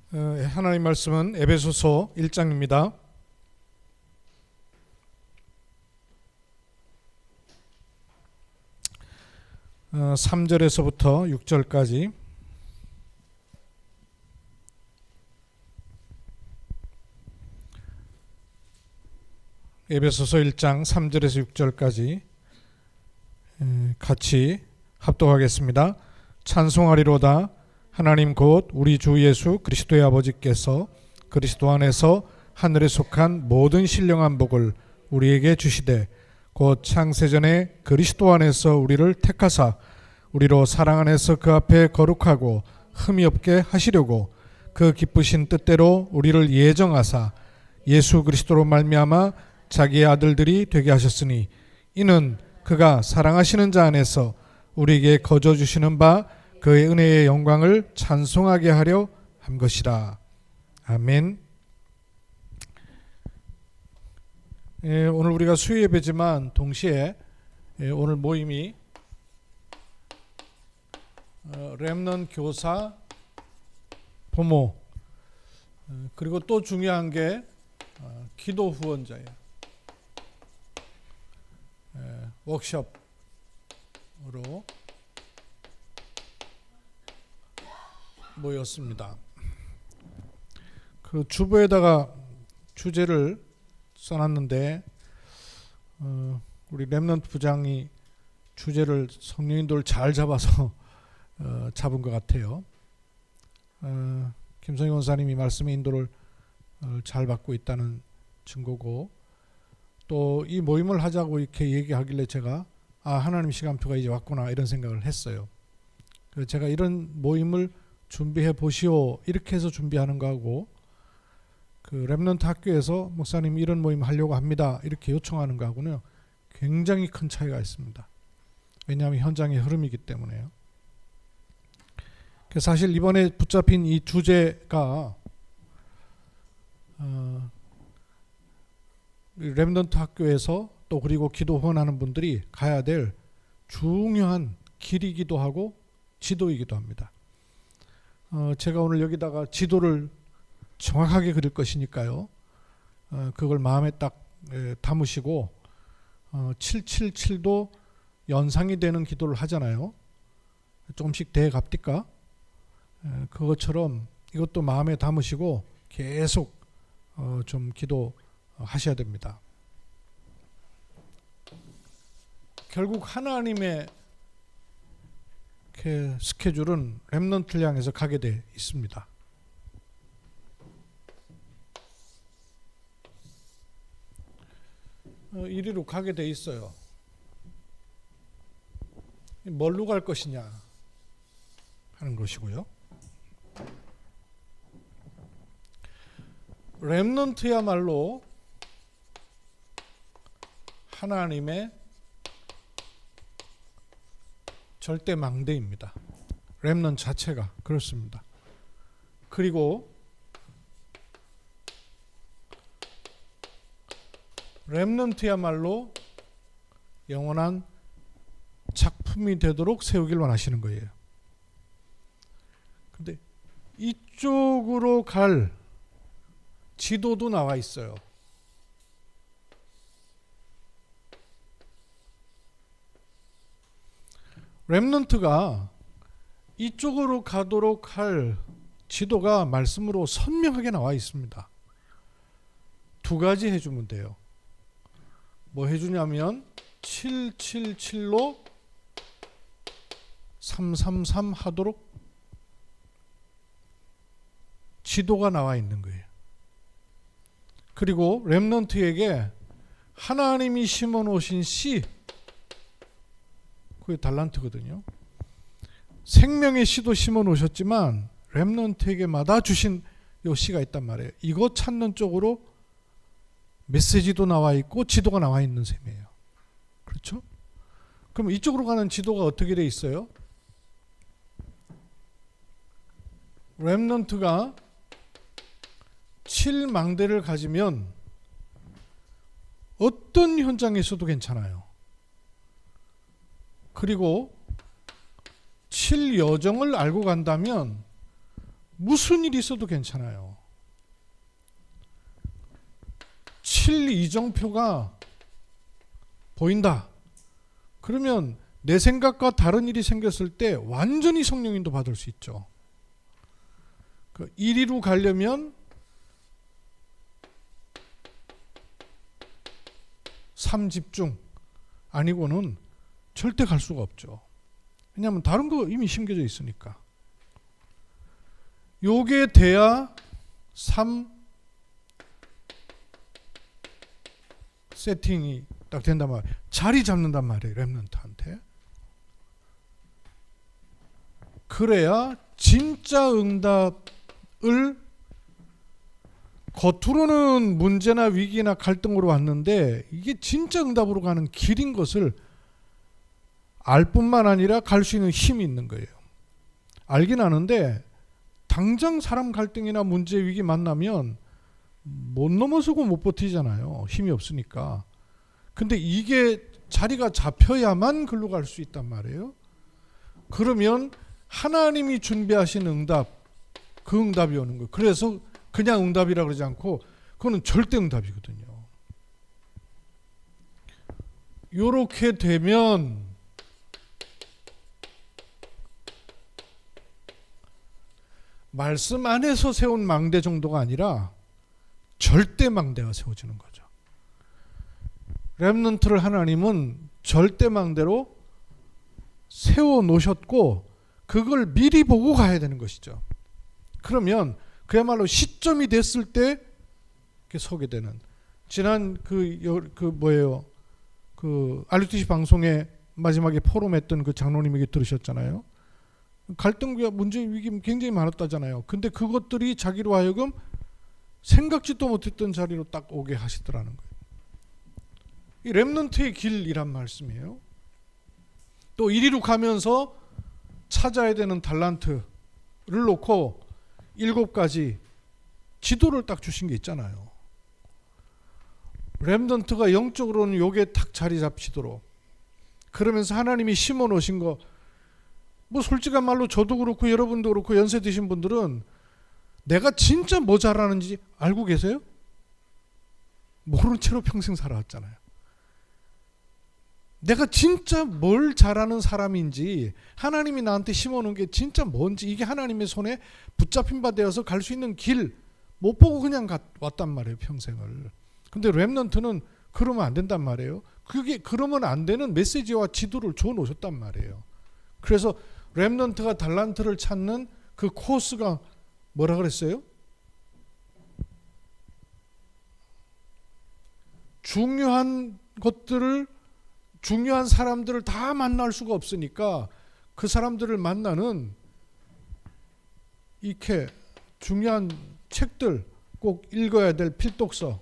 하나님 말씀은 에베소서 1장입니다. 3절에서부터 6절까지 에베소서 1장 3절에서 6절까지 같이 합독하겠습니다. 찬송하리로다. 하나님 곧 우리 주 예수 그리스도의 아버지께서 그리스도 안에서 하늘에 속한 모든 신령한 복을 우리에게 주시되 곧 창세전에 그리스도 안에서 우리를 택하사 우리로 사랑 안에서 그 앞에 거룩하고 흠이 없게 하시려고 그 기쁘신 뜻대로 우리를 예정하사 예수 그리스도로 말미암아 자기의 아들들이 되게 하셨으니 이는 그가 사랑하시는 자 안에서 우리에게 거저 주시는 바 그의 은혜의 영광을 찬송하게 하려 한 것이라. 아멘. 오늘 우리가 수요 예배지만 동시에 오늘 모임이 렘넌트 교사 부모 그리고 또 중요한 게 기도 후원자예요. 워크숍으로 모였습니다. 그 주보에다가 주제를 써놨는데 우리 렘넌트 부장이 주제를 성령인도를 잘 잡아서 잡은 것 같아요. 김성희 원사님이 말씀의 인도를 잘 받고 있다는 증거고, 또 이 모임을 하자고 이렇게 얘기하길래 제가 하나님 시간표가 이제 왔구나 이런 생각을 했어요. 그래서 제가 이런 모임을 준비해 보시오 이렇게 해서 준비하는 거하고 그 렘넌트 학교에서 목사님 이런 모임 하려고 합니다 이렇게 요청하는 거하고는 굉장히 큰 차이가 있습니다. 왜냐하면 현장의 흐름이기 때문에요. 사실 이번에 붙잡힌 이 주제가 렘넌트 학교에서 또 그리고 기도 후원하는 분들이 가야 될 중요한 길이기도 하고 지도이기도 합니다. 제가 오늘 여기다가 지도를 정확하게 그릴 것이니까요. 그걸 마음에 딱 담으시고 777도 연상이 되는 기도를 하잖아요. 조금씩 대갑디까? 그것처럼 이것도 마음에 담으시고 계속 좀 기도하셔야 됩니다. 결국 하나님의 스케줄은 렘넌트를 향해서 가게 돼 있습니다. 이리로 가게 돼 있어요. 뭘로 갈 것이냐 하는 것이고요. 렘넌트야말로 하나님의 절대 망대입니다. 렘넌트 자체가 그렇습니다. 그리고 렘넌트야말로 영원한 작품이 되도록 세우길 원하시는 거예요. 근데 이쪽으로 갈 지도도 나와 있어요. 렘넌트가 이쪽으로 가도록 할 지도가 말씀으로 선명하게 나와 있습니다. 두 가지 해주면 돼요. 뭐 해주냐면 777로 333 하도록 지도가 나와 있는 거예요. 그리고 렘넌트에게 하나님이 심어 놓으신 씨, 그게 달란트거든요. 생명의 씨도 심어 놓으셨지만 렘넌트에게마다 주신 요 씨가 있단 말이에요. 이거 찾는 쪽으로 메시지도 나와 있고 지도가 나와 있는 셈이에요. 그렇죠? 그럼 이쪽으로 가는 지도가 어떻게 돼 있어요? 렘넌트가 7망대를 가지면 어떤 현장에서도 괜찮아요. 그리고 7여정을 알고 간다면 무슨 일이 있어도 괜찮아요. 7 이정표가 보인다. 그러면 내 생각과 다른 일이 생겼을 때 완전히 성령인도 받을 수 있죠. 그 이리로 가려면 3집중 아니고는 절대 갈 수가 없죠. 왜냐하면 다른 거 이미 심겨져 있으니까. 요게 돼야 3 세팅이 딱 된단 말이에요. 자리 잡는단 말이에요. 렘넌트한테. 그래야 진짜 응답을, 겉으로는 문제나 위기나 갈등으로 왔는데 이게 진짜 응답으로 가는 길인 것을 알 뿐만 아니라 갈 수 있는 힘이 있는 거예요. 알긴 아는데 당장 사람 갈등이나 문제 위기 만나면 못 넘어서고 못 버티잖아요. 힘이 없으니까. 근데 이게 자리가 잡혀야만 글로 갈 수 있단 말이에요. 그러면 하나님이 준비하신 응답, 그 응답이 오는 거예요. 그래서 그냥 응답이라 그러지 않고 그거는 절대 응답이거든요. 요렇게 되면 말씀 안에서 세운 망대 정도가 아니라 절대 망대가 세워지는 거죠. 렘넌트를 하나님은 절대 망대로 세워 놓으셨고 그걸 미리 보고 가야 되는 것이죠. 그러면 그야말로 시점이 됐을 때 서게 되는, 지난 RUTC 방송에 마지막에 포럼했던 그 장로님에게 들으셨잖아요. 갈등과 문제 위기 굉장히 많았다잖아요. 근데 그것들이 자기로 하여금 생각지도 못했던 자리로 딱 오게 하시더라는 거예요. 이 렘넌트의 길이란 말씀이에요. 또 이리로 가면서 찾아야 되는 달란트를 놓고 7가지 지도를 딱 주신 게 있잖아요. 렘넌트가 영적으로는 요게 딱 자리 잡히도록, 그러면서 하나님이 심어 놓으신 거, 뭐 솔직한 말로 저도 그렇고 여러분도 그렇고 연세 드신 분들은 내가 진짜 뭐 잘하는지 알고 계세요? 모르는 채로 평생 살아왔잖아요. 내가 진짜 뭘 잘하는 사람인지, 하나님이 나한테 심어놓은 게 진짜 뭔지, 이게 하나님의 손에 붙잡힌 바 되어서 갈 수 있는 길 못 보고 그냥 왔단 말이에요, 평생을. 근데 렘넌트는 그러면 안 된단 말이에요. 그게 그러면 안 되는 메시지와 지도를 줘 놓으셨단 말이에요. 그래서 렘넌트가 달란트를 찾는 그 코스가 뭐라 그랬어요? 중요한 사람들을 다 만날 수가 없으니까 그 사람들을 만나는 이렇게 중요한 책들, 꼭 읽어야 될 필독서들,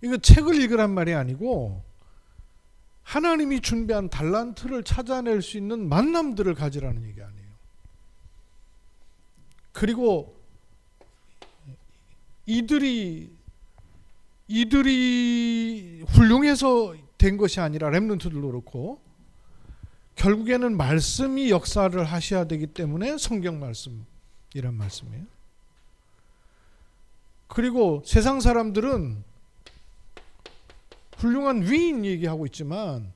이거 책을 읽으란 말이 아니고 하나님이 준비한 달란트를 찾아낼 수 있는 만남들을 가지라는 얘기 아니에요. 그리고 이들이 훌륭해서 된 것이 아니라, 렘넌트들도 그렇고 결국에는 말씀이 역사를 하셔야 되기 때문에 성경 말씀이란 말씀이에요. 그리고 세상 사람들은 훌륭한 위인 얘기하고 있지만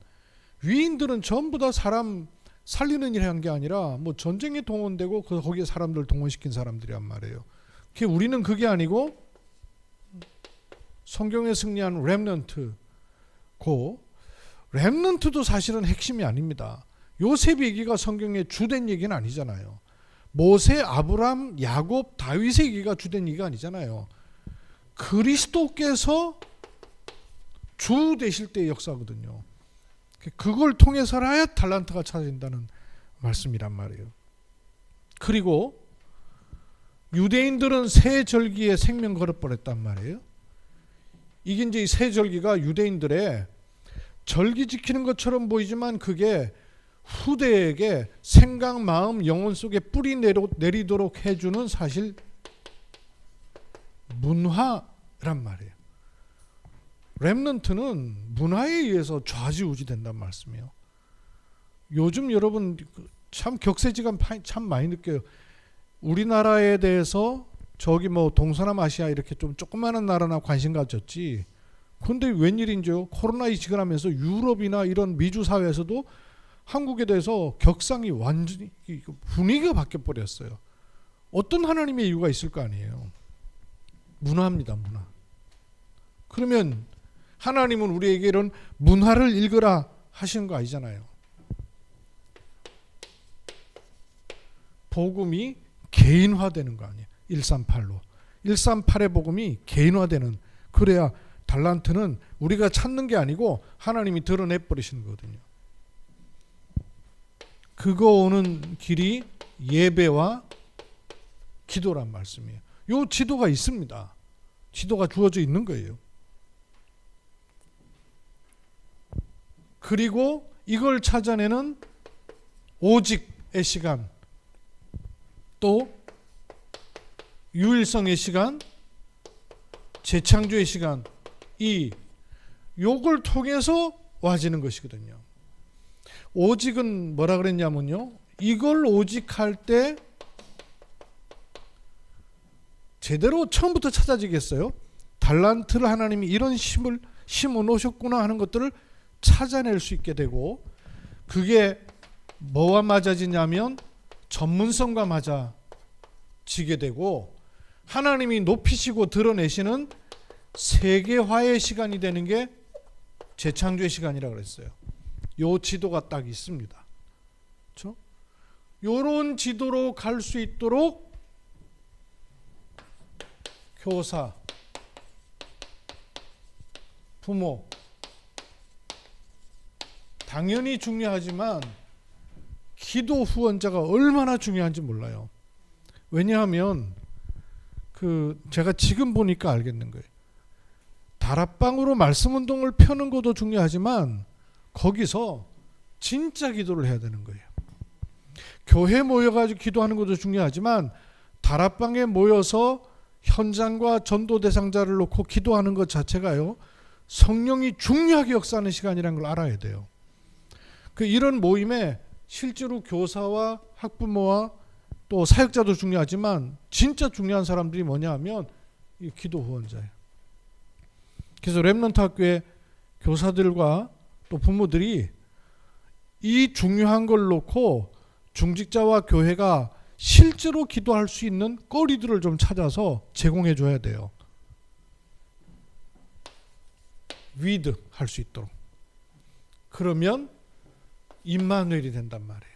위인들은 전부 다 사람 살리는 일 한 게 아니라 뭐 전쟁에 동원되고 거기에 사람들 동원시킨 사람들이란 말이에요. 우리는 그게 아니고 성경에 승리한 렘넌트고, 렘넌트도 사실은 핵심이 아닙니다. 요셉 얘기가 성경의 주된 얘기는 아니잖아요. 모세, 아브람, 야곱, 다윗의 얘기가 주된 얘기가 아니잖아요. 그리스도께서 주 되실 때의 역사거든요. 그걸 통해서라야 달란트가 찾아진다는 말씀이란 말이에요. 그리고 유대인들은 새 절기에 생명 걸을 뻔했단 말이에요. 이게 이제 새 절기가 유대인들의 절기 지키는 것처럼 보이지만 그게 후대에게 생각, 마음, 영혼 속에 뿌리 내리도록 해주는 사실 문화란 말이에요. 렘넌트는 문화에 의해서 좌지우지 된단 말씀이에요. 요즘 여러분 참 격세지감 참 많이 느껴요. 우리나라에 대해서 저기 뭐 동서남아시아 이렇게 좀 조그마한 나라나 관심 가졌지. 근데 웬일인지요? 코로나 이식을 하면서 유럽이나 이런 미주 사회에서도 한국에 대해서 격상이 완전히 분위기가 바뀌어 버렸어요. 어떤 하나님의 이유가 있을 거 아니에요. 문화입니다, 문화. 그러면 하나님은 우리에게 이런 문화를 읽으라 하시는 거 아니잖아요. 복음이 개인화되는 거 아니에요. 138로. 138의 복음이 개인화되는, 그래야 달란트는 우리가 찾는 게 아니고 하나님이 드러내버리시는 거거든요. 그거 오는 길이 예배와 기도란 말씀이에요. 요 지도가 있습니다. 지도가 주어져 있는 거예요. 그리고 이걸 찾아내는 오직의 시간, 또 유일성의 시간, 재창조의 시간, 요걸 통해서 와지는 것이거든요. 오직은 뭐라 그랬냐면요, 이걸 오직할 때 제대로 처음부터 찾아지겠어요? 달란트를 하나님이 이런 심을 심어 놓으셨구나 하는 것들을 찾아낼 수 있게 되고, 그게 뭐와 맞아지냐면 전문성과 맞아지게 되고, 하나님이 높이시고 드러내시는 세계화의 시간이 되는 게 재창조의 시간이라고 그랬어요. 요 지도가 딱 있습니다. 그렇죠? 요런 지도로 갈 수 있도록 교사, 부모 당연히 중요하지만 기도 후원자가 얼마나 중요한지 몰라요. 왜냐하면 제가 지금 보니까 알겠는 거예요. 다락방으로 말씀 운동을 펴는 것도 중요하지만 거기서 진짜 기도를 해야 되는 거예요. 교회 모여가지고 기도하는 것도 중요하지만 다락방에 모여서 현장과 전도 대상자를 놓고 기도하는 것 자체가요, 성령이 중요하게 역사하는 시간이라는 걸 알아야 돼요. 이런 모임에 실제로 교사와 학부모와 또 사역자도 중요하지만 진짜 중요한 사람들이 뭐냐 하면 이 기도 후원자예요. 그래서 렘넌트 학교의 교사들과 또 부모들이 이 중요한 걸 놓고 중직자와 교회가 실제로 기도할 수 있는 거리들을 좀 찾아서 제공해 줘야 돼요. 위드 할 수 있도록. 그러면 임마누엘이 된단 말이에요.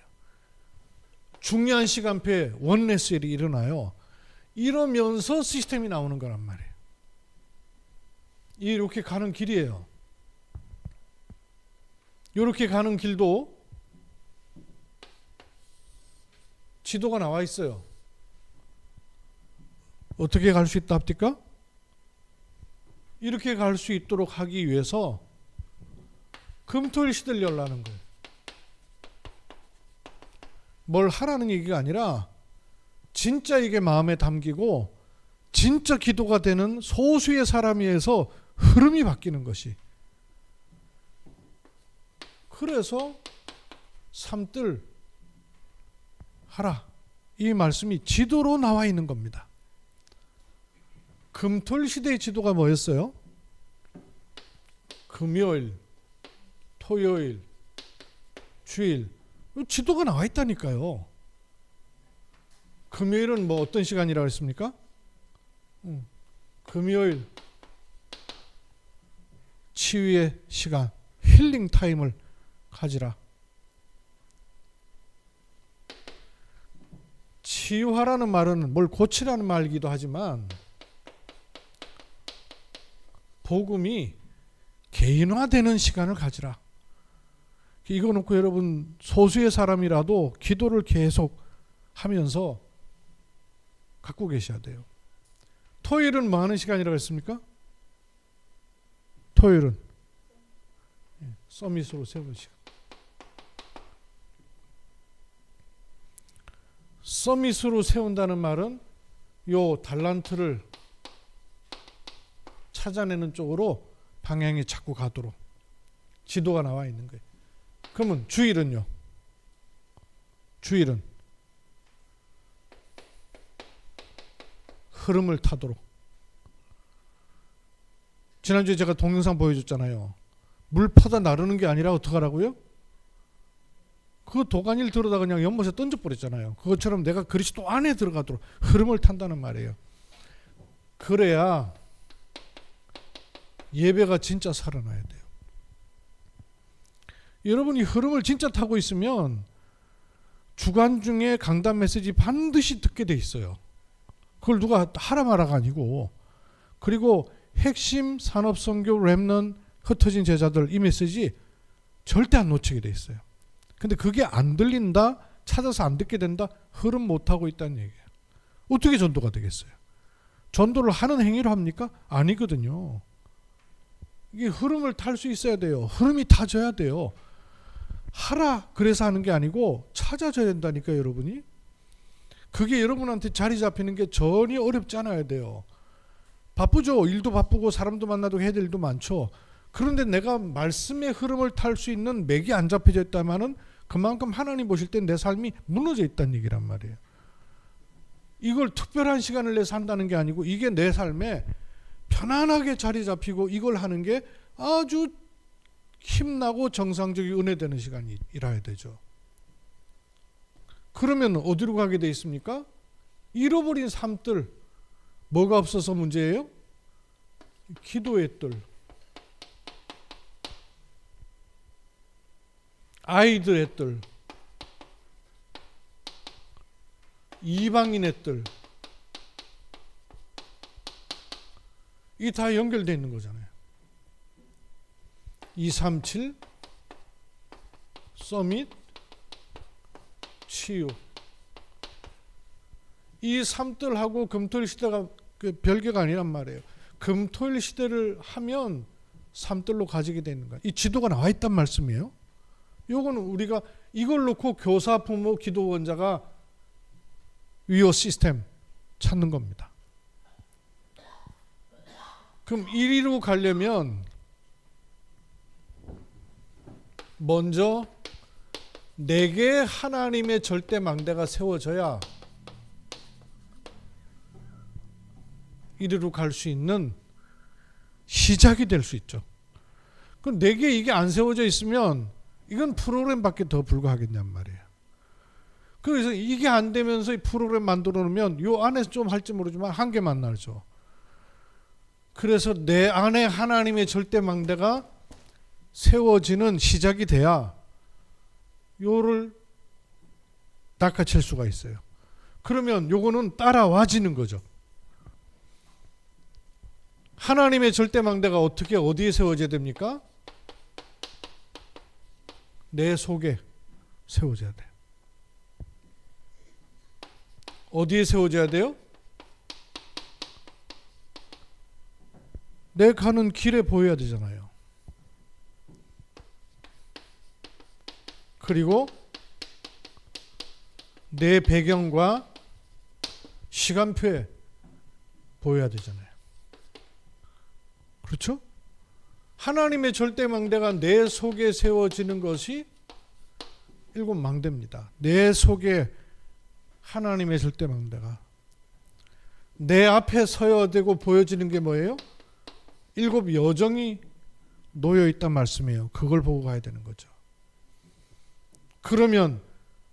중요한 시간표에 원네스엘이 일어나요. 이러면서 시스템이 나오는 거란 말이에요. 이렇게 가는 길이에요. 이렇게 가는 길도 지도가 나와 있어요. 어떻게 갈 수 있다 합니까? 이렇게 갈 수 있도록 하기 위해서 금토일 시대를 열라는 거예요. 뭘 하라는 얘기가 아니라 진짜 이게 마음에 담기고 진짜 기도가 되는 소수의 사람에 의해서 흐름이 바뀌는 것이. 그래서 삼뜰 하라, 이 말씀이 지도로 나와 있는 겁니다. 금토일 시대의 지도가 뭐였어요? 금요일, 토요일, 주일, 지도가 나와 있다니까요. 금요일은 뭐 어떤 시간이라고 했습니까? 금요일 치유의 시간, 힐링 타임을 가지라. 치유하라는 말은 뭘 고치라는 말이기도 하지만 복음이 개인화되는 시간을 가지라. 이거 놓고 여러분 소수의 사람이라도 기도를 계속 하면서 갖고 계셔야 돼요. 토요일은 뭐 하는 시간이라고 했습니까? 토요일은 서밋으로 세우는 시간. 서밋으로 세운다는 말은 요 달란트를 찾아내는 쪽으로 방향이 자꾸 가도록 지도가 나와 있는 거예요. 그러면 주일은요? 주일은 흐름을 타도록. 지난주에 제가 동영상 보여줬잖아요. 물 퍼다 나르는 게 아니라 어떡하라고요? 그 도가니를 들어다 그냥 연못에 던져버렸잖아요. 그것처럼 내가 그리스도 안에 들어가도록 흐름을 탄다는 말이에요. 그래야 예배가 진짜 살아나야 돼요. 여러분이 흐름을 진짜 타고 있으면 주간 중에 강단 메시지 반드시 듣게 돼 있어요. 그걸 누가 하라 마라가 아니고. 그리고 핵심 산업선교 렘넌트 흩어진 제자들 이 메시지 절대 안 놓치게 돼 있어요. 근데 그게 안 들린다, 찾아서 안 듣게 된다, 흐름 못 타고 있다는 얘기예요. 어떻게 전도가 되겠어요? 전도를 하는 행위로 합니까? 아니거든요. 이게 흐름을 탈 수 있어야 돼요. 흐름이 타져야 돼요. 하라 그래서 하는 게 아니고 찾아줘야 된다니까요, 여러분이. 그게 여러분한테 자리 잡히는 게 전혀 어렵지 않아야 돼요. 바쁘죠. 일도 바쁘고 사람도 만나도 해야 될 일도 많죠. 그런데 내가 말씀의 흐름을 탈 수 있는 맥이 안 잡혀져 있다면은 그만큼 하나님 보실 때 내 삶이 무너져 있다는 얘기란 말이에요. 이걸 특별한 시간을 내서 한다는 게 아니고 이게 내 삶에 편안하게 자리 잡히고 이걸 하는 게 아주 힘나고 정상적인 은혜되는 시간이라야 되죠. 그러면 어디로 가게 돼 있습니까? 잃어버린 삶들. 뭐가 없어서 문제예요? 기도의 뜰. 아이들의 뜰. 이방인의 뜰. 이 다 연결되어 있는 거잖아요. 237 서밋 치유. 이 삼뜰하고 금토일 시대가 별개가 아니란 말이에요. 금토일 시대를 하면 삼뜰로 가지게 되는 거예요. 이 지도가 나와 있단 말씀이에요. 요거는 우리가 이걸 놓고 교사, 부모, 기도원자가 위어 시스템 찾는 겁니다. 그럼 이리로 가려면 먼저 내게 하나님의 절대 망대가 세워져야 이리로 갈 수 있는 시작이 될 수 있죠. 그럼 내게 이게 안 세워져 있으면 이건 프로그램밖에 더 불과하겠냔 말이에요. 그래서 이게 안 되면서 이 프로그램 만들어 놓으면 요 안에서 좀 할지 모르지만 한계만 나죠. 그래서 내 안에 하나님의 절대 망대가 세워지는 시작이 돼야 요를 낚아챌 수가 있어요. 그러면 요거는 따라와지는 거죠. 하나님의 절대 망대가 어떻게 어디에 세워져야 됩니까? 내 속에 세워져야 돼요. 어디에 세워져야 돼요? 내 가는 길에 보여야 되잖아요. 그리고 내 배경과 시간표에 보여야 되잖아요. 그렇죠? 하나님의 절대 망대가 내 속에 세워지는 것이 일곱 망대입니다. 내 속에 하나님의 절대 망대가 내 앞에 서야 되고 보여지는 게 뭐예요? 일곱 여정이 놓여 있단 말씀이에요. 그걸 보고 가야 되는 거죠. 그러면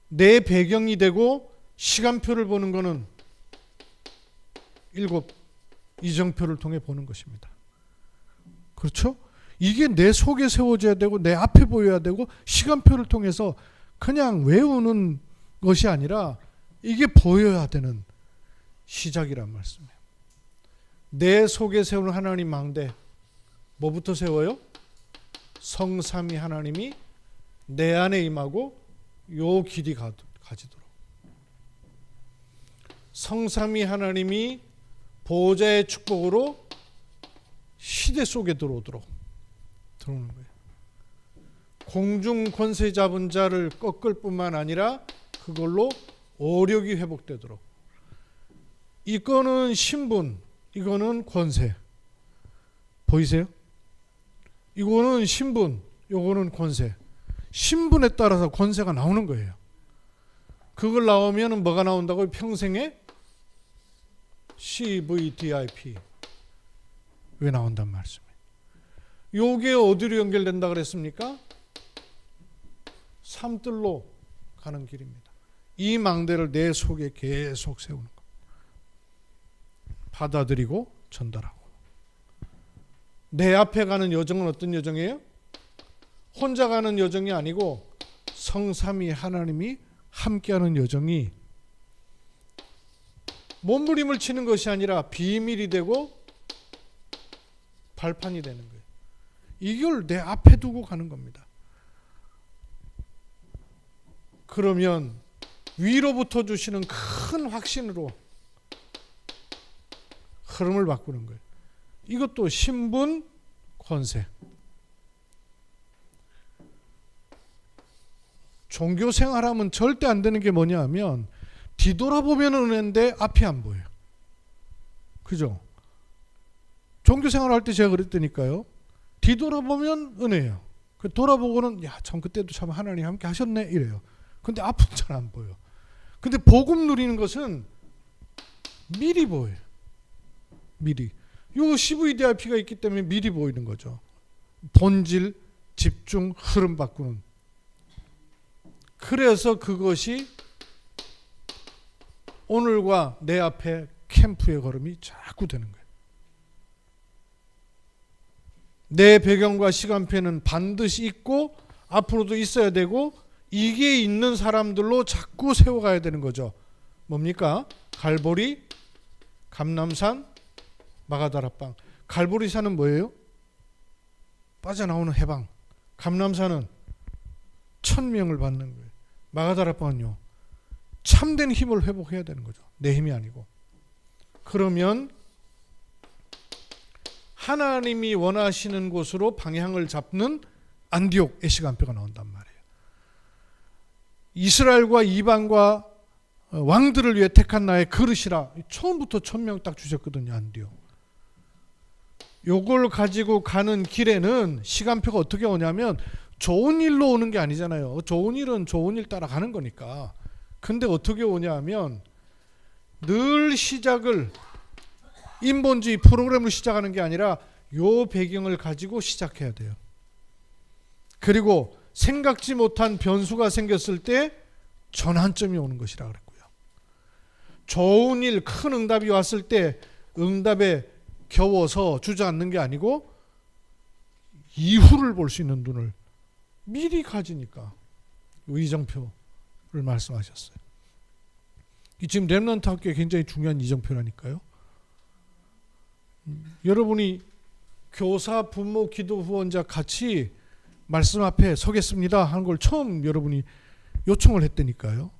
내 배경이 되고 시간표를 보는 것은 일곱 이정표를 통해 보는 것입니다. 그렇죠? 이게 내 속에 세워져야 되고 내 앞에 보여야 되고 시간표를 통해서 그냥 외우는 것이 아니라 이게 보여야 되는 시작이란 말씀이에요. 내 속에 세우는 하나님 망대 뭐부터 세워요? 성삼위 하나님이 내 안에 임하고 요 길이 가지도록 성삼위 하나님이 보호자의 축복으로 시대 속에 들어오는 거예요. 공중 권세 잡은 자를 꺾을 뿐만 아니라 그걸로 오력이 회복되도록. 이거는 신분, 이거는 권세. 보이세요? 이거는 신분, 이거는 권세. 신분에 따라서 권세가 나오는 거예요. 그걸 나오면 뭐가 나온다고요? 평생에 CVDIP 왜 나온단 말씀이에요. 요게 어디로 연결된다 그랬습니까? 삼뜰로 가는 길입니다. 이 망대를 내 속에 계속 세우는 것. 받아들이고 전달하고. 내 앞에 가는 여정은 어떤 여정이에요? 혼자 가는 여정이 아니고 성삼위 하나님이 함께하는 여정이 몸부림을 치는 것이 아니라 비밀이 되고 발판이 되는 거예요. 이걸 내 앞에 두고 가는 겁니다. 그러면 위로부터 주시는 큰 확신으로 흐름을 바꾸는 거예요. 이것도 신분, 권세. 종교 생활하면 절대 안 되는 게 뭐냐 하면 뒤돌아보면 은혜인데 앞이 안 보여요. 그죠? 종교 생활할 때 제가 그랬다니까요. 뒤돌아보면 은혜예요. 돌아보고는 야, 참 그때도 참 하나님 함께 하셨네 이래요. 근데 앞은 잘 안 보여. 근데 복음 누리는 것은 미리 보여요. 미리. 요 CVDIP가 있기 때문에 미리 보이는 거죠. 본질, 집중, 흐름 바꾸는. 그래서 그것이 오늘과 내 앞에 캠프의 걸음이 자꾸 되는 거예요. 내 배경과 시간표는 반드시 있고 앞으로도 있어야 되고 이게 있는 사람들로 자꾸 세워가야 되는 거죠. 뭡니까? 갈보리, 감람산, 마가다락방. 갈보리산은 뭐예요? 빠져나오는 해방. 감람산은 1000명을 받는 거예요. 마가다락방은요. 참된 힘을 회복해야 되는 거죠. 내 힘이 아니고. 그러면 하나님이 원하시는 곳으로 방향을 잡는 안디옥 애시간표가 나온단 말이에요. 이스라엘과 이방과 왕들을 위해 택한 나의 그릇이라 처음부터 1000명 딱 주셨거든요. 안디옥. 요걸 가지고 가는 길에는 시간표가 어떻게 오냐면 좋은 일로 오는 게 아니잖아요. 좋은 일은 좋은 일 따라가는 거니까. 근데 어떻게 오냐 하면 늘 시작을 인본주의 프로그램으로 시작하는 게 아니라 요 배경을 가지고 시작해야 돼요. 그리고 생각지 못한 변수가 생겼을 때 전환점이 오는 것이라 그랬고요. 좋은 일, 큰 응답이 왔을 때 응답에 겨워서 주저앉는 게 아니고 이후를 볼 수 있는 눈을 미리 가지니까 이정표를 말씀하셨어요. 지금 렘넌트 학교에 굉장히 중요한 이정표라니까요. 여러분이 교사, 부모, 기도 후원자 같이 말씀 앞에 서겠습니다 하는 걸 처음 여러분이 요청을 했다니까요.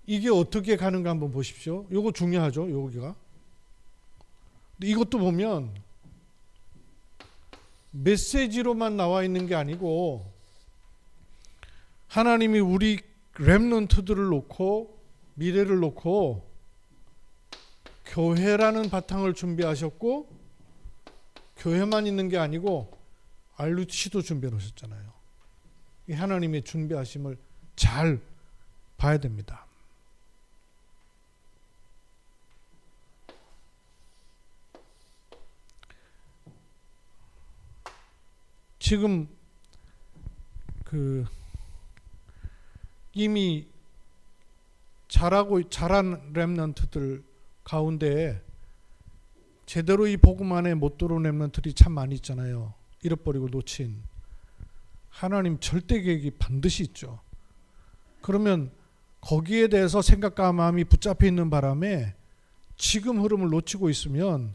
이게 어떻게 가는가 한번 보십시오. 요거 중요하죠. 여기가. 근데 이것도 보면 메시지로만 나와 있는 게 아니고 하나님이 우리 렘넌트들을 놓고 미래를 놓고 교회라는 바탕을 준비하셨고 교회만 있는 게 아니고 RUTC도 준비해 놓으셨잖아요. 이 하나님의 준비하심을 잘 봐야 됩니다. 지금 이미 잘한 렘넌트들 가운데 제대로 이 복음 안에 못 들어온 렘넌트들이 참 많이 있잖아요. 잃어버리고 놓친. 하나님 절대 계획이 반드시 있죠. 그러면 거기에 대해서 생각과 마음이 붙잡혀 있는 바람에 지금 흐름을 놓치고 있으면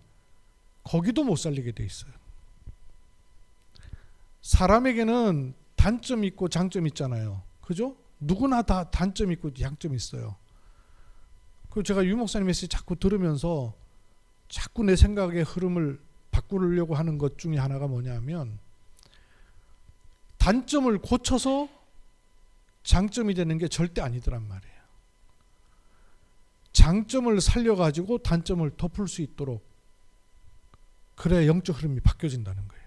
거기도 못 살리게 돼 있어요. 사람에게는 단점이 있고 장점이 있잖아요. 그죠? 누구나 다 단점이 있고 장점이 있어요. 그리고 제가 유 목사님 메시지 자꾸 들으면서 자꾸 내 생각의 흐름을 바꾸려고 하는 것 중에 하나가 뭐냐면 단점을 고쳐서 장점이 되는 게 절대 아니더란 말이에요. 장점을 살려가지고 단점을 덮을 수 있도록 그래야 영적 흐름이 바뀌어진다는 거예요.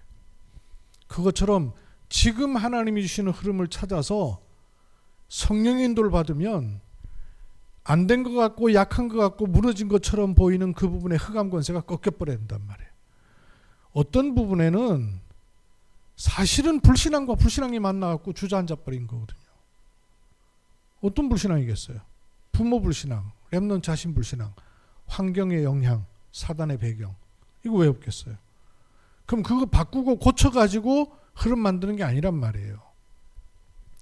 그것처럼 지금 하나님이 주시는 흐름을 찾아서 성령의 인도를 받으면 안 된 것 같고 약한 것 같고 무너진 것처럼 보이는 그 부분의 흑암 권세가 꺾여버려야 된단 말이에요. 어떤 부분에는 사실은 불신앙과 불신앙이 만나갖고 주저앉아 버린 거거든요. 어떤 불신앙이겠어요? 부모 불신앙, 렘넌트 자신 불신앙, 환경의 영향, 사단의 배경. 이거 왜 없겠어요? 그럼 그거 바꾸고 고쳐가지고 흐름 만드는 게 아니란 말이에요.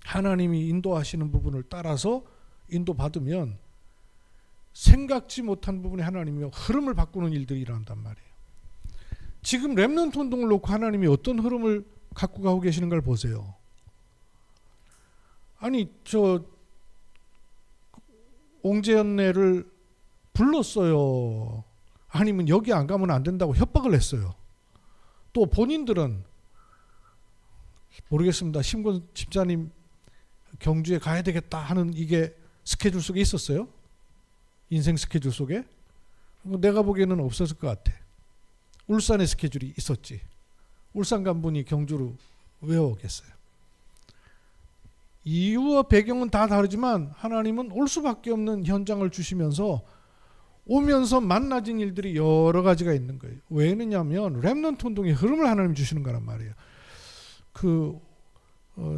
하나님이 인도하시는 부분을 따라서 인도받으면 생각지 못한 부분에 하나님이 흐름을 바꾸는 일들이 일어난단 말이에요. 지금 렘넌트 운동을 놓고 하나님이 어떤 흐름을 갖고 가고 계시는가를 보세요. 아니 옹재연네를 불렀어요. 아니면 여기 안 가면 안 된다고 협박을 했어요. 또 본인들은 모르겠습니다. 심권 집사님 경주에 가야 되겠다 하는 이게 스케줄 속에 있었어요? 인생 스케줄 속에? 내가 보기에는 없었을 것 같아. 울산에 스케줄이 있었지. 울산 간 분이 경주로 왜 오겠어요? 이유와 배경은 다 다르지만 하나님은 올 수밖에 없는 현장을 주시면서 오면서 만나진 일들이 여러 가지가 있는 거예요. 왜 그러냐면 렘넌트 운동의 흐름을 하나님 주시는 거란 말이에요.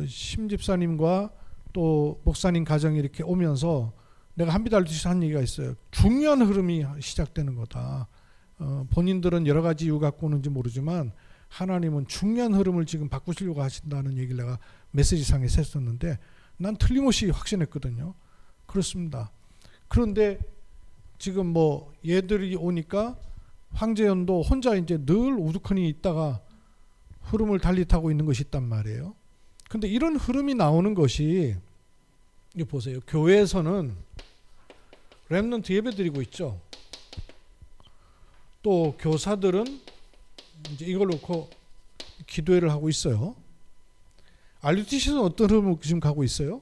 심 집사님과 또 목사님 가정이 이렇게 오면서 내가 한비달 주시 한 얘기가 있어요. 중요한 흐름이 시작되는 거다. 본인들은 여러 가지 이유 갖고 오는지 모르지만 하나님은 중요한 흐름을 지금 바꾸시려고 하신다는 얘기를 내가 메시지상에 했었는데 난 틀림없이 확신했거든요. 그렇습니다. 그런데 지금 얘들이 오니까 황재현도 혼자 이제 늘 우두커니 있다가 흐름을 달리 타고 있는 것이 있단 말이에요. 근데 이런 흐름이 나오는 것이 이거 보세요. 교회에서는 렘넌트 예배 드리고 있죠. 또 교사들은 이제 이걸 놓고 기도회를 하고 있어요. RUTC는 어떤 흐름을 지금 가고 있어요?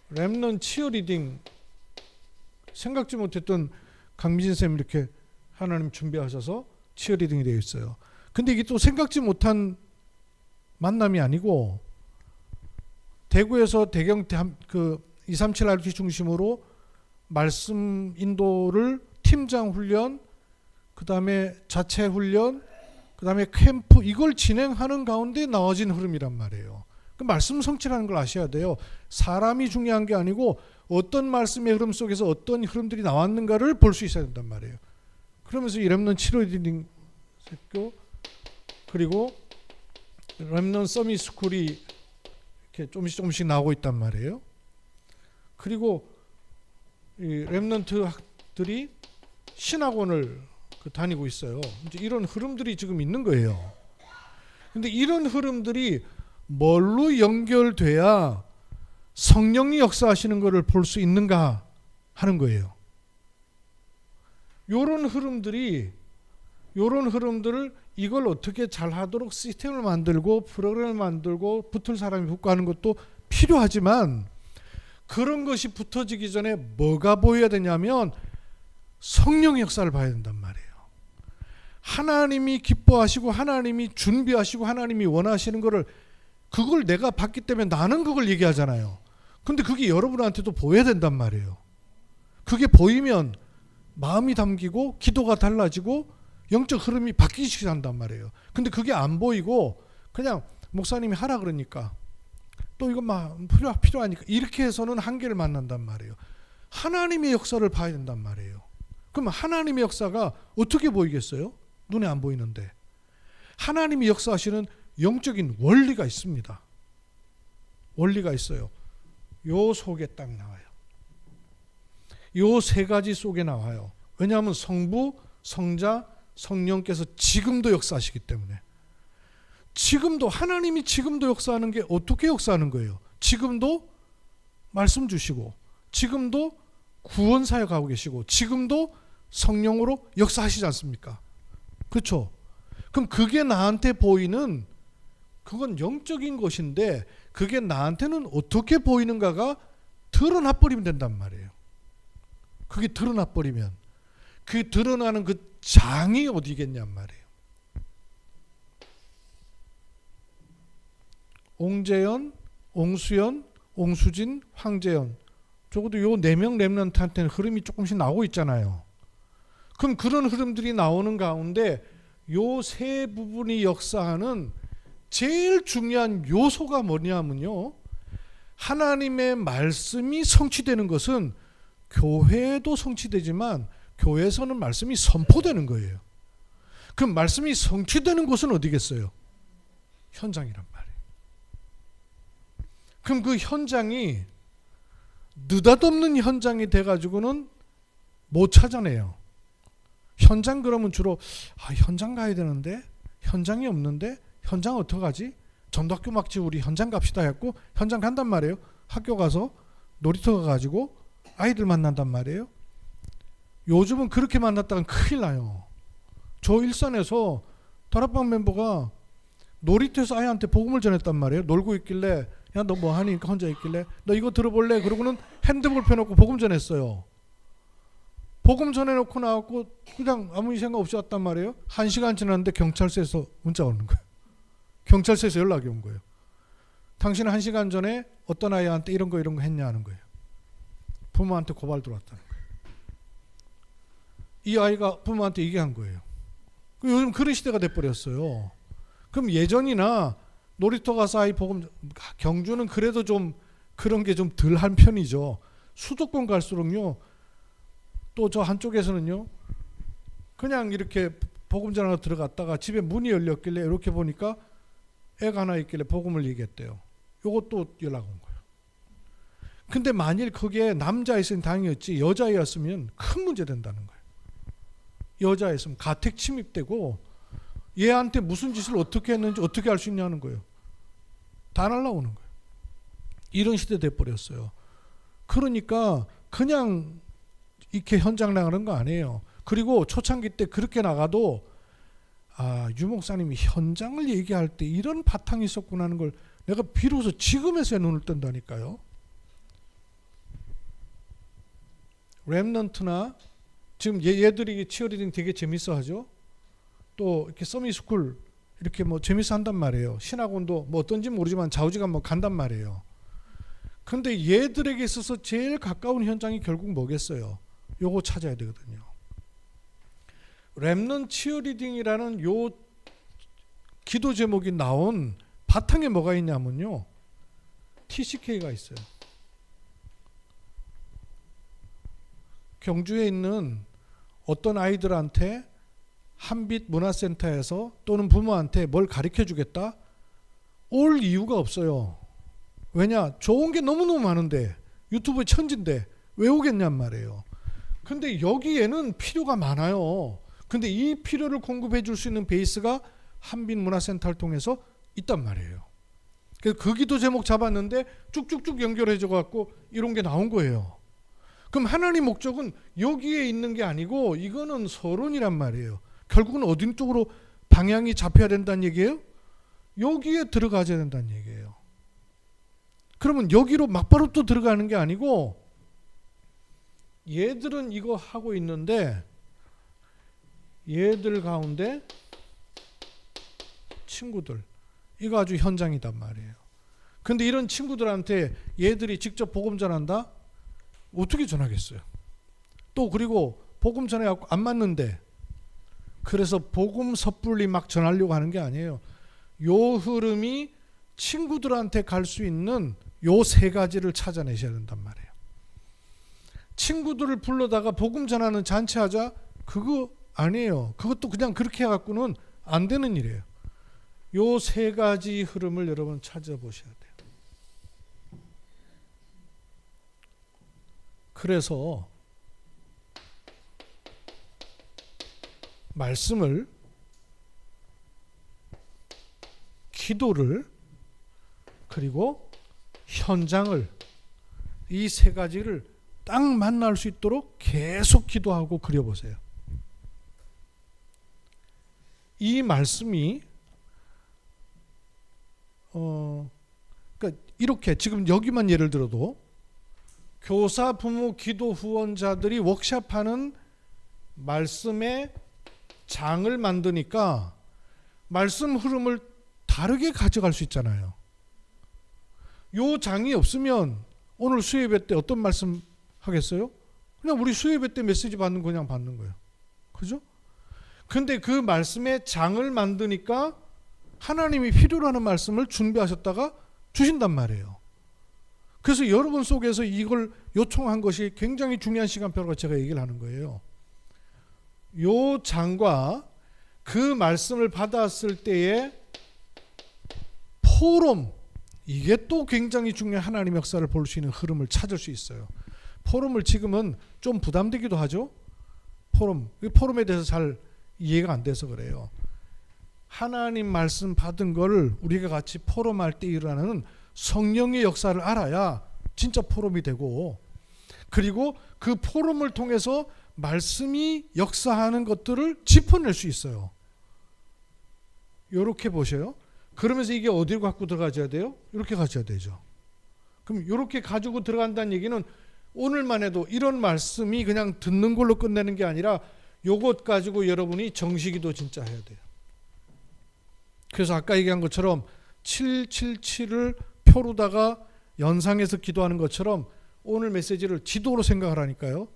렘넌트 치어리딩 생각지 못했던 강미진 쌤 이렇게 하나님 준비하셔서 치어리딩이 되어 있어요. 근데 이게 또 생각지 못한 만남이 아니고 대구에서 대경 237 RUTC 중심으로 말씀 인도를 팀장 훈련, 그 다음에 자체 훈련, 그 다음에 캠프 이걸 진행하는 가운데 나와진 흐름이란 말이에요. 그 말씀 성취라는 걸 아셔야 돼요. 사람이 중요한 게 아니고 어떤 말씀의 흐름 속에서 어떤 흐름들이 나왔는가를 볼 수 있어야 된단 말이에요. 그러면서 이 렘넌트 치료리딩 했고 그리고 렘넌트 서밋 스쿨이 이렇게 조금씩 나오고 있단 말이에요. 그리고 이 렘넌트들이 신학원을 다니고 있어요. 이제 이런 흐름들이 지금 있는 거예요. 근데 이런 흐름들이 뭘로 연결돼야 성령이 역사하시는 것을 볼 수 있는가 하는 거예요. 요런 흐름들을 이걸 어떻게 잘 하도록 시스템을 만들고 프로그램을 만들고 붙을 사람이 붙고 하는 것도 필요하지만 그런 것이 붙어지기 전에 뭐가 보여야 되냐면 성령의 역사를 봐야 된단 말이에요. 하나님이 기뻐하시고 하나님이 준비하시고 하나님이 원하시는 거를 그걸 내가 봤기 때문에 나는 그걸 얘기하잖아요. 근데 그게 여러분한테도 보여야 된단 말이에요. 그게 보이면 마음이 담기고 기도가 달라지고 영적 흐름이 바뀌기 시작한단 말이에요. 근데 그게 안 보이고 그냥 목사님이 하라 그러니까 또 이건 막 필요하니까 이렇게 해서는 한계를 만난단 말이에요. 하나님의 역사를 봐야 된단 말이에요. 그럼 하나님의 역사가 어떻게 보이겠어요? 눈에 안 보이는데. 하나님이 역사하시는 영적인 원리가 있습니다. 원리가 있어요. 요 속에 딱 나와요. 요 세 가지 속에 나와요. 왜냐하면 성부, 성자, 성령께서 지금도 역사하시기 때문에. 지금도 하나님이 지금도 역사하는 게 어떻게 역사하는 거예요? 지금도 말씀 주시고 지금도 구원 사역하고 계시고 지금도 성령으로 역사하시지 않습니까? 그렇죠? 그럼 그게 나한테 보이는 그건 영적인 것인데 그게 나한테는 어떻게 보이는가가 드러나 버리면 된단 말이에요. 그게 드러나 버리면 그 드러나는 그 장이 어디겠냔 말이에요. 옹재현, 옹수연, 옹수진, 황재현, 적어도 요 4명 랩런트한테는 흐름이 조금씩 나오고 있잖아요. 그럼 그런 흐름들이 나오는 가운데 요 세 부분이 역사하는 제일 중요한 요소가 뭐냐면요, 하나님의 말씀이 성취되는 것은 교회도 성취되지만 교회에서는 말씀이 선포되는 거예요. 그 말씀이 성취되는 곳은 어디겠어요? 현장이란 말이에요. 그럼 그 현장이 느닷없는 현장이 돼가지고는 못 찾아내요. 현장 그러면 주로 현장 가야 되는데 현장이 없는데 현장 어떡하지? 전도학교 막지 우리 현장 갑시다 했고 현장 간단 말이에요. 학교 가서 놀이터 가가지고 아이들 만난단 말이에요. 요즘은 그렇게 만났다간 큰일 나요. 저 일산에서 다락방 멤버가 놀이터에서 아이한테 복음을 전했단 말이에요. 놀고 있길래 야 너 뭐 하니? 혼자 있길래 너 이거 들어볼래? 그러고는 핸드볼 펴놓고 복음 전했어요. 복음 전해놓고 나왔고 그냥 아무 생각 없이 왔단 말이에요. 1시간 지났는데 경찰서에서 문자가 오는 거예요. 경찰서에서 연락이 온 거예요. 당신은 1시간 전에 어떤 아이한테 이런 거 했냐 하는 거예요. 부모한테 고발 들어왔다는 거예요. 이 아이가 부모한테 얘기한 거예요. 요즘 그런 시대가 돼버렸어요. 그럼 예전이나 놀이터 가서 아이 복음, 경주는 그래도 좀 그런 게 좀 덜한 편이죠. 수도권 갈수록요, 또 저 한쪽에서는요, 그냥 이렇게 복음 전하러 들어갔다가 집에 문이 열렸길래 이렇게 보니까 애가 하나 있길래 복음을 얘기했대요. 요것도 연락 온 거예요. 근데 만일 거기에 남자였으면 다행이었지 여자였으면 큰 문제 된다는 거예요. 여자였으면 가택 침입되고 얘한테 무슨 짓을 어떻게 했는지 어떻게 알 수 있냐는 거예요. 다 날라오는 거예요. 이런 시대 돼버렸어요. 그러니까 그냥 이렇게 현장 나가는 거 아니에요. 그리고 초창기 때 그렇게 나가도 유 목사님이 현장을 얘기할 때 이런 바탕이 있었구나 하는 걸 내가 비로소 지금에서야 눈을 뜬다니까요. 랩넌트나 지금 얘들이 치어리딩 되게 재밌어 하죠. 또 이렇게 서미스쿨 이렇게 뭐 재밌어 한단 말이에요. 신학원도 뭐 어떤지 모르지만 좌우지간 뭐 간단 말이에요. 근데 얘들에게 있어서 제일 가까운 현장이 결국 뭐겠어요? 요거 찾아야 되거든요. 랩넌 치어리딩이라는 요 기도 제목이 나온 바탕에 뭐가 있냐면요, TCK가 있어요. 경주에 있는 어떤 아이들한테 한빛 문화센터에서 또는 부모한테 뭘 가르쳐 주겠다? 올 이유가 없어요. 왜냐? 좋은 게 너무너무 많은데 유튜브에 천진데 왜 오겠냔 말이에요. 근데 여기에는 필요가 많아요. 근데 이 필요를 공급해 줄 수 있는 베이스가 한빛 문화센터를 통해서 있단 말이에요. 그래서 그 기도 제목 잡았는데 쭉쭉쭉 연결해져 갖고 이런 게 나온 거예요. 그럼 하나님 목적은 여기에 있는 게 아니고 이거는 서론이란 말이에요. 결국은 어디 쪽으로 방향이 잡혀야 된다는 얘기예요? 여기에 들어가야 된다는 얘기예요. 그러면 여기로 막바로 또 들어가는 게 아니고 얘들은 이거 하고 있는데 얘들 가운데 친구들 이거 아주 현장이단 말이에요. 근데 이런 친구들한테 얘들이 직접 복음 전한다? 어떻게 전하겠어요? 또 그리고 복음 전해갖고 안 맞는데 그래서 복음 섣불리 막 전하려고 하는 게 아니에요. 요 흐름이 친구들한테 갈 수 있는 요 3가지를 찾아내셔야 된단 말이에요. 친구들을 불러다가 복음 전하는 잔치하자? 그거 아니에요. 그것도 그냥 그렇게 해갖고는 안 되는 일이에요. 요 3가지 흐름을 여러분 찾아보셔야 돼요. 그래서 말씀을, 기도를, 그리고 현장을, 이 3가지를 딱 만날 수 있도록 계속 기도하고 그려보세요. 이 말씀이 그러니까 이렇게 지금 여기만 예를 들어도 교사, 부모, 기도 후원자들이 워크숍하는 말씀의 장을 만드니까 말씀 흐름을 다르게 가져갈 수 있잖아요. 요 장이 없으면 오늘 수요예배 때 어떤 말씀 하겠어요? 그냥 우리 수요예배 때 메시지 받는 거 그냥 받는 거예요. 그죠? 근데 그 말씀에 장을 만드니까 하나님이 필요로 하는 말씀을 준비하셨다가 주신단 말이에요. 그래서 여러분 속에서 이걸 요청한 것이 굉장히 중요한 시간표라고 제가 얘기를 하는 거예요. 요 장과 그 말씀을 받았을 때의 포럼, 이게 또 굉장히 중요한 하나님의 역사를 볼 수 있는 흐름을 찾을 수 있어요. 포럼을 지금은 좀 부담되기도 하죠. 포럼에 대해서 잘 이해가 안 돼서 그래요. 하나님 말씀 받은 걸 우리가 같이 포럼할 때 일어나는 성령의 역사를 알아야 진짜 포럼이 되고, 그리고 그 포럼을 통해서 말씀이 역사하는 것들을 짚어낼 수 있어요. 이렇게 보셔요. 그러면서 이게 어디로 갖고 들어가줘야 돼요? 이렇게 가져야 되죠. 그럼 이렇게 가지고 들어간다는 얘기는 오늘만 해도 이런 말씀이 그냥 듣는 걸로 끝내는 게 아니라 요것 가지고 여러분이 정식기도 진짜 해야 돼요. 그래서 아까 얘기한 것처럼 777을 표로다가 연상해서 기도하는 것처럼 오늘 메시지를 지도로 생각하라니까요.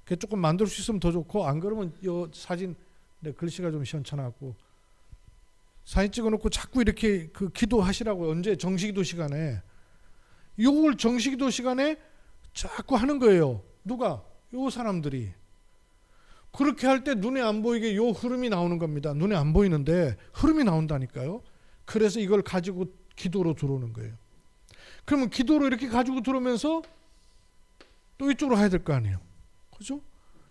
그게 조금 만들 수 있으면 더 좋고, 안 그러면 이 사진 글씨가 좀 시원찮아갖고 사진 찍어놓고 자꾸 이렇게 그 기도하시라고. 언제? 정식기도 시간에. 이걸 정식기도 시간에 자꾸 하는 거예요. 누가? 요 사람들이. 그렇게 할 때 눈에 안 보이게 요 흐름이 나오는 겁니다. 눈에 안 보이는데 흐름이 나온다니까요. 그래서 이걸 가지고 기도로 들어오는 거예요. 그러면 기도로 이렇게 가지고 들어오면서 또 이쪽으로 가야 될 거 아니에요. 그죠?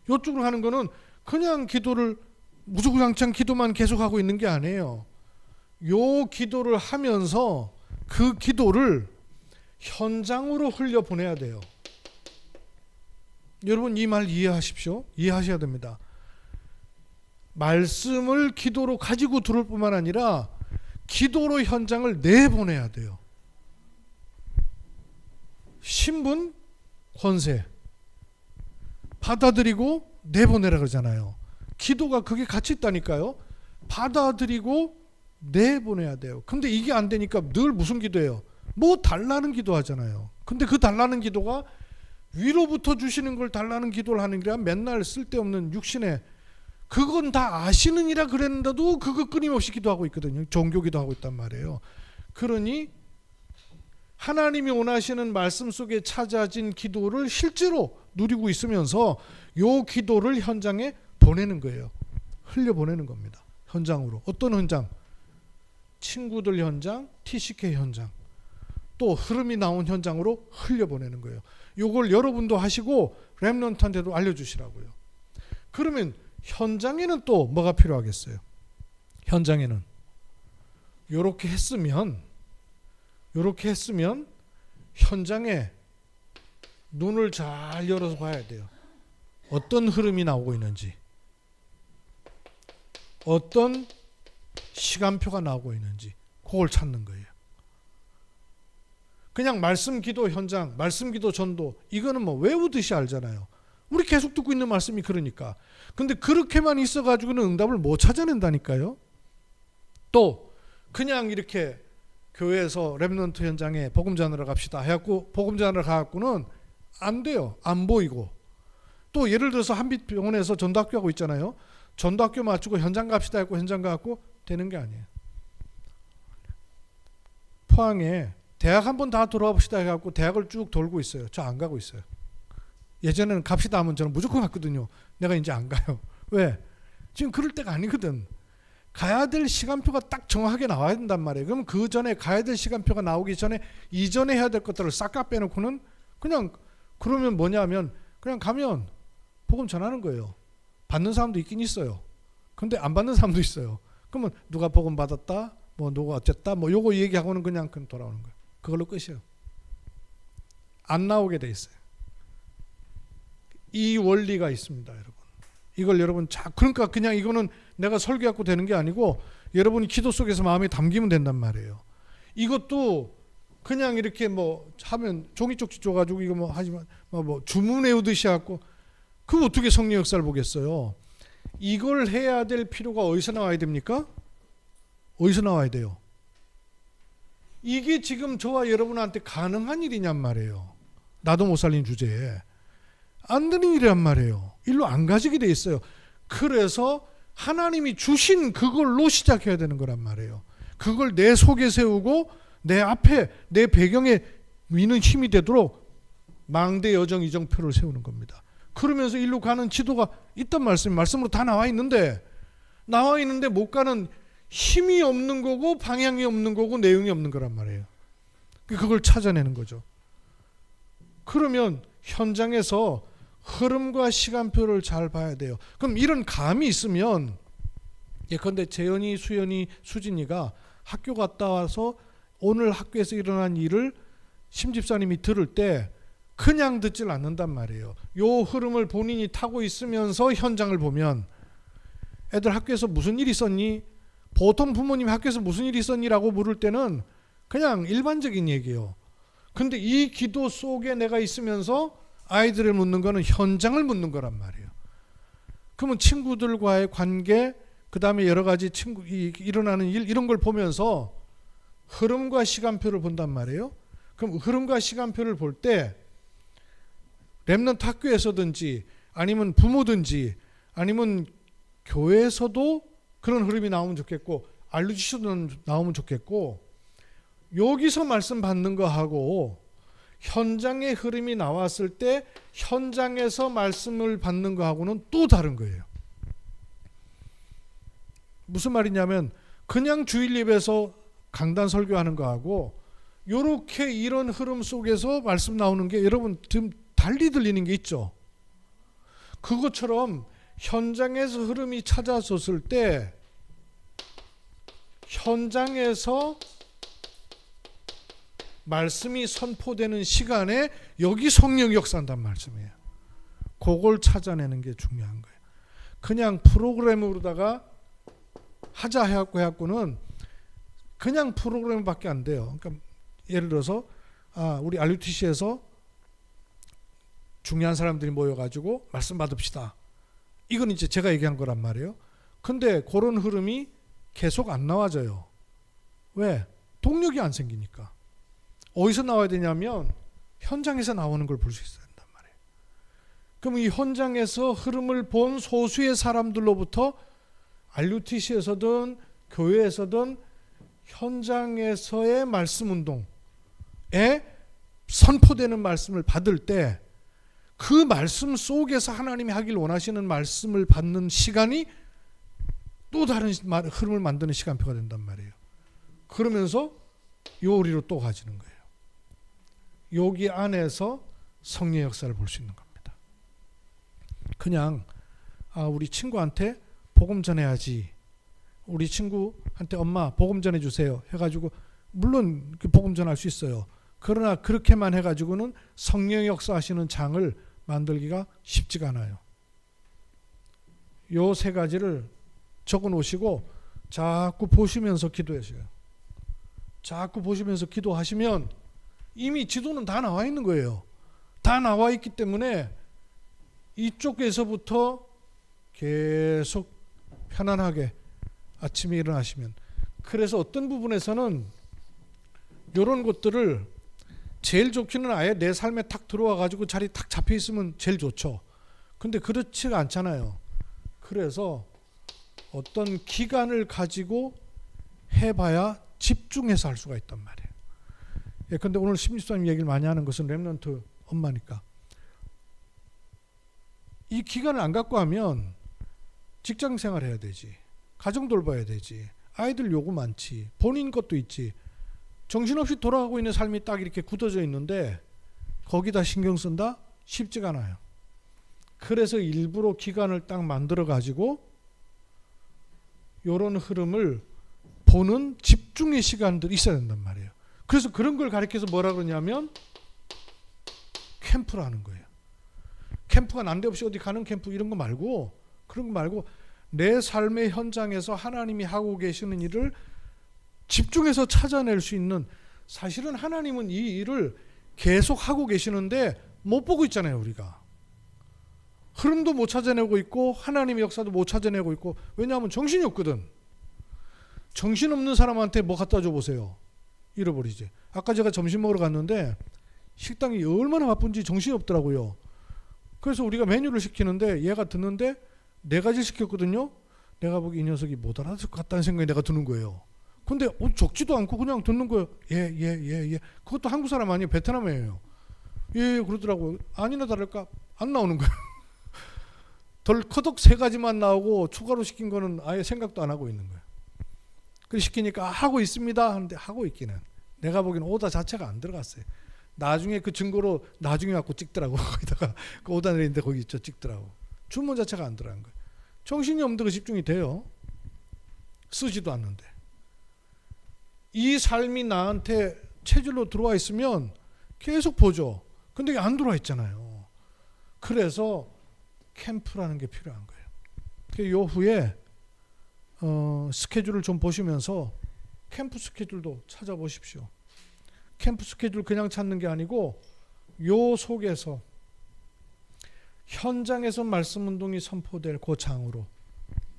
이쪽으로 가는 거는 그냥 기도를 무주구장창 기도만 계속하고 있는 게 아니에요. 요 기도를 하면서 그 기도를 현장으로 흘려보내야 돼요. 여러분 이 말 이해하십시오. 이해하셔야 됩니다. 말씀을 기도로 가지고 들어올 뿐만 아니라 기도로 현장을 내보내야 돼요. 신분, 권세 받아들이고 내보내라 그러잖아요. 기도가 그게 같이 있다니까요. 받아들이고 내보내야 돼요. 근데 이게 안 되니까 늘 무슨 기도예요? 뭐 달라는 기도 하잖아요. 근데 그 달라는 기도가 위로부터 주시는 걸 달라는 기도를 하는 게 맨날 쓸데없는 육신에, 그건 다 아시느니라 그랬는데도 그거 끊임없이 기도하고 있거든요. 종교 기도하고 있단 말이에요. 그러니 하나님이 원하시는 말씀 속에 찾아진 기도를 실제로 누리고 있으면서 요 기도를 현장에 보내는 거예요. 흘려보내는 겁니다. 현장으로. 어떤 현장? 친구들 현장, TCK 현장, 또 흐름이 나온 현장으로 흘려보내는 거예요. 요걸 여러분도 하시고 렘넌트한테도 알려주시라고요. 그러면 현장에는 또 뭐가 필요하겠어요? 현장에는 요렇게 했으면 현장에 눈을 잘 열어서 봐야 돼요. 어떤 흐름이 나오고 있는지, 어떤 시간표가 나오고 있는지 그걸 찾는 거예요. 그냥 말씀 기도 현장, 말씀 기도 전도, 이거는 뭐 외우듯이 알잖아요. 우리 계속 듣고 있는 말씀이 그러니까. 근데 그렇게만 있어가지고는 응답을 못 찾아낸다니까요. 또 그냥 이렇게 교회에서 렘넌트 현장에 복음 전하러 갑시다 해갖고 복음 전하러 가갖고는 안 돼요. 안 보이고. 또 예를 들어서 한빛병원에서 전도학교 하고 있잖아요. 전도학교 맞추고 현장 갑시다 했고 현장 가갖고 되는 게 아니에요. 포항에 대학 한번 다 돌아와 봅시다 해갖고 대학을 쭉 돌고 있어요. 저 안 가고 있어요. 예전에는 갑시다 하면 저는 무조건 갔거든요. 내가 이제 안 가요. 왜? 지금 그럴 때가 아니거든. 가야 될 시간표가 딱 정확하게 나와야 된단 말이에요. 그럼 그 전에 가야 될 시간표가 나오기 전에 이전에 해야 될 것들을 싹 다 빼놓고는 그냥, 그러면 뭐냐면 그냥 가면 복음 전하는 거예요. 받는 사람도 있긴 있어요. 근데 안 받는 사람도 있어요. 그러면 누가 복음 받았다, 뭐 누가 어쨌다, 뭐 요거 얘기하고는 그냥 돌아오는 거예요. 그걸로 끝이에요. 안 나오게 돼 있어요. 이 원리가 있습니다, 여러분. 이걸 여러분 그러니까 그냥 이거는 내가 설교하고 되는 게 아니고 여러분이 기도 속에서 마음에 담기면 된단 말이에요. 이것도 그냥 이렇게 뭐 하면 종이 쪽지 줘가지고 이거 뭐 하지만 뭐 주문 외우듯이 하고 그거 어떻게 성령 역사를 보겠어요? 이걸 해야 될 필요가 어디서 나와야 됩니까? 어디서 나와야 돼요? 이게 지금 저와 여러분한테 가능한 일이냔 말이에요. 나도 못 살린 주제에 안 되는 일이란 말이에요. 일로 안 가지게 돼 있어요. 그래서 하나님이 주신 그걸로 시작해야 되는 거란 말이에요. 그걸 내 속에 세우고 내 앞에 내 배경에 미는 힘이 되도록 망대 여정 이정표를 세우는 겁니다. 그러면서 일로 가는 지도가 있단 말씀으로 다 나와 있는데 못 가는 힘이 없는 거고 방향이 없는 거고 내용이 없는 거란 말이에요. 그걸 찾아내는 거죠. 그러면 현장에서 흐름과 시간표를 잘 봐야 돼요. 그럼 이런 감이 있으면 예컨대 재현이, 수연이, 수진이가 학교 갔다 와서 오늘 학교에서 일어난 일을 심집사님이 들을 때 그냥 듣질 않는단 말이에요. 요 흐름을 본인이 타고 있으면서 현장을 보면 애들 학교에서 무슨 일 있었니? 보통 부모님이 학교에서 무슨 일 있었니라고 물을 때는 그냥 일반적인 얘기예요. 근데 이 기도 속에 내가 있으면서 아이들을 묻는 거는 현장을 묻는 거란 말이에요. 그러면 친구들과의 관계, 그 다음에 여러 가지 일어나는 일 이런 걸 보면서 흐름과 시간표를 본단 말이에요. 그럼 흐름과 시간표를 볼 때 렘넌트 학교에서든지 아니면 부모든지 아니면 교회에서도 그런 흐름이 나오면 좋겠고 알루지셔도 나오면 좋겠고 여기서 말씀 받는 거하고 현장의 흐름이 나왔을 때 현장에서 말씀을 받는 거하고는 또 다른 거예요. 무슨 말이냐면 그냥 주일 예배에서 강단 설교하는 거하고 요렇게 이런 흐름 속에서 말씀 나오는 게 여러분 좀 달리 들리는 게 있죠. 그것처럼 현장에서 흐름이 찾아섰을 때 현장에서 말씀이 선포되는 시간에 여기 성령 역사한단 말씀이에요. 그걸 찾아내는 게 중요한 거예요. 그냥 프로그램으로다가 하자 해갖고는 그냥 프로그램밖에 안 돼요. 그러니까 예를 들어서 우리 RUTC에서 중요한 사람들이 모여가지고 말씀 받읍시다. 이건 이제 제가 얘기한 거란 말이에요. 근데 그런 흐름이 계속 안 나와져요. 왜? 동력이 안 생기니까. 어디서 나와야 되냐면 현장에서 나오는 걸 볼 수 있어야 된단 말이에요. 그럼 이 현장에서 흐름을 본 소수의 사람들로부터 RUTC에서든 교회에서든 현장에서의 말씀 운동에 선포되는 말씀을 받을 때 그 말씀 속에서 하나님이 하길 원하시는 말씀을 받는 시간이 또 다른 흐름을 만드는 시간표가 된단 말이에요. 그러면서 요리로 또 가지는 거예요. 여기 안에서 성령의 역사를 볼 수 있는 겁니다. 그냥 우리 친구한테 복음 전해야지. 우리 친구한테 엄마 복음 전해주세요 해가지고 물론 복음 전할 수 있어요. 그러나 그렇게만 해가지고는 성령의 역사하시는 장을 만들기가 쉽지가 않아요. 요 세 가지를 적어 놓으시고 자꾸 보시면서 기도하셔요. 자꾸 보시면서 기도하시면 이미 지도는 다 나와 있는 거예요. 다 나와 있기 때문에 이쪽에서부터 계속 편안하게 아침에 일어나시면, 그래서 어떤 부분에서는 이런 것들을 제일 좋기는 아예 내 삶에 탁 들어와 가지고 자리 탁 잡혀 있으면 제일 좋죠. 근데 그렇지가 않잖아요. 그래서 어떤 기간을 가지고 해봐야 집중해서 할 수가 있단 말이에요. 근데 오늘 심집사님 얘기를 많이 하는 것은 렘넌트 엄마니까 이 기간을 안 갖고 하면 직장 생활 해야 되지, 가정 돌봐야 되지, 아이들 요구 많지, 본인 것도 있지, 정신없이 돌아가고 있는 삶이 딱 이렇게 굳어져 있는데 거기다 신경 쓴다? 쉽지가 않아요. 그래서 일부러 기간을 딱 만들어 가지고 이런 흐름을 보는 집중의 시간들이 있어야 된단 말이에요. 그래서 그런 걸 가리켜서 뭐라 그러냐면 캠프라는 거예요. 캠프가 난데없이 어디 가는 캠프 이런 거 말고, 그런 거 말고 내 삶의 현장에서 하나님이 하고 계시는 일을 집중해서 찾아낼 수 있는, 사실은 하나님은 이 일을 계속 하고 계시는데 못 보고 있잖아요. 우리가 흐름도 못 찾아내고 있고 하나님의 역사도 못 찾아내고 있고. 왜냐하면 정신이 없거든. 정신없는 사람한테 뭐 갖다 줘 보세요. 잃어버리지. 아까 제가 점심 먹으러 갔는데 식당이 얼마나 바쁜지 정신이 없더라고요. 그래서 우리가 메뉴를 시키는데 얘가 듣는데 4가지를 시켰거든요. 내가 보기 이 녀석이 못 알아듣을 것 같다는 생각이 내가 드는 거예요. 근데 적지도 않고 그냥 듣는 거예요. 예. 그것도 한국 사람 아니에요. 베트남이에요. 예, 그러더라고요. 아니나 다를까 안 나오는 거예요. 덜커덕 3가지만 나오고 추가로 시킨 거는 아예 생각도 안 하고 있는 거예요. 그 시키니까 하고 있습니다 하는데 하고 있기는 내가 보기엔 오다 자체가 안 들어갔어요. 나중에 그 증거로 나중에 갖고 찍더라고. 거기다가 그 오다 내리는데 거기 있죠, 찍더라고. 주문 자체가 안 들어간 거예요. 정신이 없는데 그 집중이 돼요. 쓰지도 않는데. 이 삶이 나한테 체질로 들어와 있으면 계속 보죠. 근데 이게 안 들어와 있잖아요. 그래서 캠프라는 게 필요한 거예요. 그 요 후에 스케줄을 좀 보시면서 캠프 스케줄도 찾아보십시오. 캠프 스케줄 그냥 찾는 게 아니고 요 속에서 현장에서 말씀 운동이 선포될 그 장으로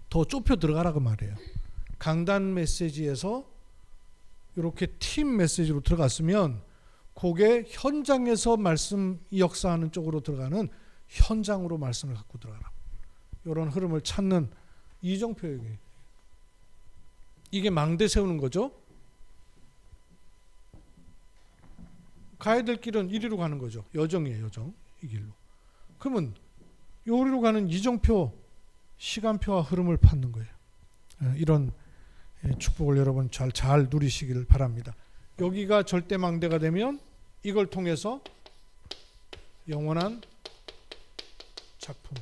더 좁혀 들어가라고 말이에요. 강단 메시지에서 이렇게 팀 메시지로 들어갔으면 그게 현장에서 말씀 역사하는 쪽으로 들어가는 현장으로 말씀을 갖고 들어가라. 이런 흐름을 찾는 이정표에게 이게 망대 세우는 거죠. 가야 될 길은 이리로 가는 거죠. 여정이에요, 여정. 이 길로. 그러면 요리로 가는 이정표, 시간표와 흐름을 받는 거예요. 이런 축복을 여러분 잘 누리시기를 바랍니다. 여기가 절대망대가 되면 이걸 통해서 영원한 작품.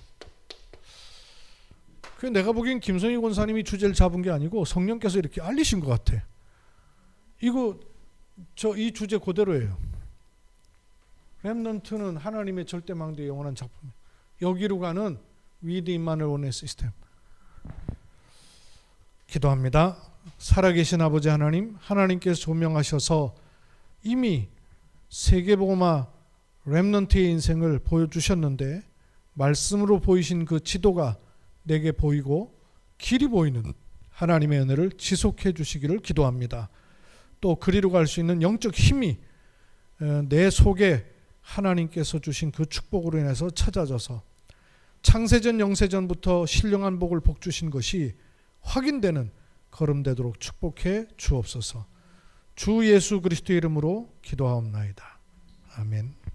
그 내가 보기엔 김선희 권사님이 주제를 잡은 게 아니고 성령께서 이렇게 알리신 것 같아. 이 주제 그대로예요. 렘넌트는 하나님의 절대망대의 영원한 작품. 여기로 가는 위드 임마누엘의 시스템. 기도합니다. 살아계신 아버지 하나님께서 조명하셔서 이미 세계복음화 렘넌트의 인생을 보여주셨는데 말씀으로 보이신 그 지도가 내게 보이고 길이 보이는 하나님의 은혜를 지속해 주시기를 기도합니다. 또 그리로 갈 수 있는 영적 힘이 내 속에 하나님께서 주신 그 축복으로 인해서 찾아져서 창세전 영세전부터 신령한 복을 복주신 것이 확인되는 걸음되도록 축복해 주옵소서. 주 예수 그리스도의 이름으로 기도하옵나이다. 아멘.